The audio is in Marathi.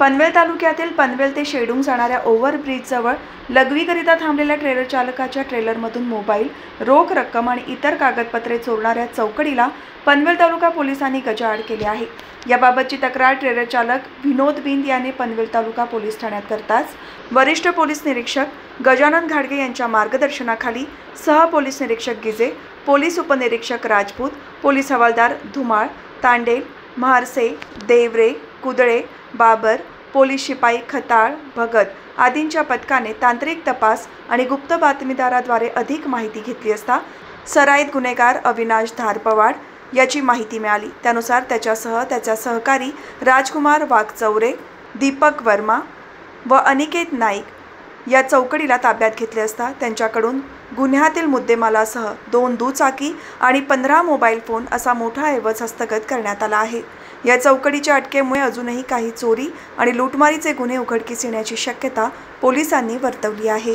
पनवेल तालुक्यातील पनवेल ते शेडूंग जाणाऱ्या ओव्हरब्रिजजवळ लघवीकरिता थांबलेल्या ट्रेलर चालकाच्या ट्रेलरमधून मोबाईल, रोख रक्कम आणि इतर कागदपत्रे चोरणाऱ्या चौकडीला पनवेल तालुका पोलिसांनी गजाआड केले आहे। याबाबतची तक्रार ट्रेलर चालक विनोद बिंद याने पनवेल तालुका पोलीस ठाण्यात करताच वरिष्ठ पोलीस निरीक्षक गजानन घाडगे यांच्या मार्गदर्शनाखाली सह पोलीस निरीक्षक गिजे, पोलीस उपनिरीक्षक राजपूत, पोलीस हवालदार धुमाळ, तांडेल, म्हारसे, देवरे, कुदळे, बाबर, पोलीस शिपाई खताळ, भगत आदींच्या पथकाने तांत्रिक तपास आणि गुप्त बातमीदाराद्वारे अधिक माहिती घेतली असता सराईत गुन्हेगार अविनाश धारपवाड याची माहिती मिळाली। त्यानुसार त्याच्यासह त्याचा सहकारी राजकुमार वाघचौरे, दीपक वर्मा व अनिकेत नाईक या चौकडीला ताब्यात घेतले असता त्यांच्याकडून गुन्ह्यातील मुद्देमालासह 2 दुचाकी आणि 15 मोबाईल फोन असा मोठा ऐवज हस्तगत करण्यात आला आहे। या चौकडीच्या अटकेमुळे अजूनही काही चोरी आणि लूटमारीचे गुन्हे उघडकीस येण्याची शक्यता पोलिसांनी वर्तवली आहे।